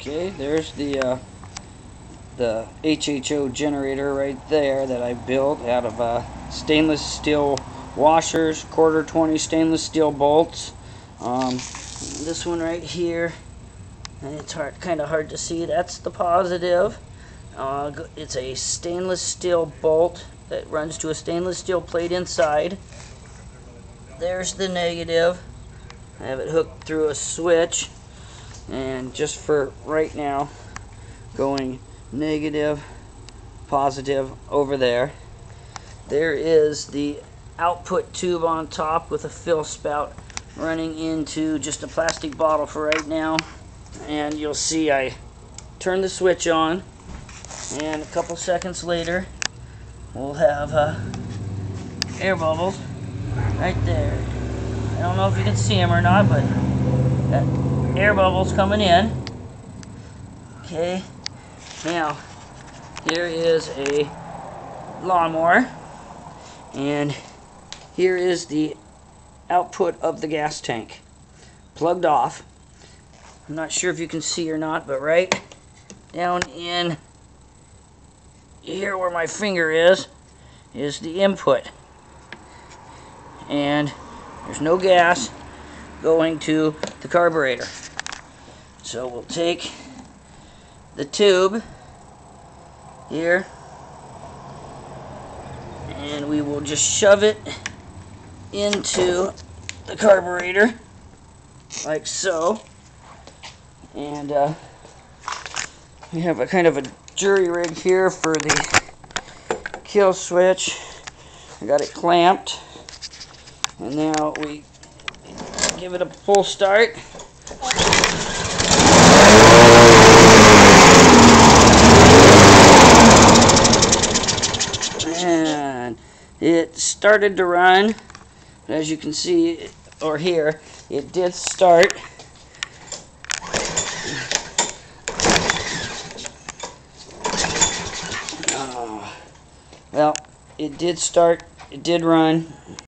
Okay, there's the HHO generator right there that I built out of stainless steel washers, quarter 20 stainless steel bolts. This one right here, and it's kind of hard to see. That's the positive. It's a stainless steel bolt that runs to a stainless steel plate inside. There's the negative. I have it hooked through a switch, and just for right now, going negative, positive over there. There is the output tube on top with a fill spout running into just a plastic bottle for right now. And you'll see I turn the switch on, and a couple seconds later we'll have air bubbles right there. I don't know if you can see them or not, but that air bubbles coming in. Okay, now here is a lawnmower, and here is the output of the gas tank plugged off. I'm not sure if you can see or not, but right down in here where my finger is the input, and there's no gas going to the carburetor. So we'll take the tube here and we will just shove it into the carburetor like so, and we have a kind of a jury rig here for the kill switch. I got it clamped, and now we give it a full start. And it started to run. As you can see or hear, it did start. Well, it did start, it did run.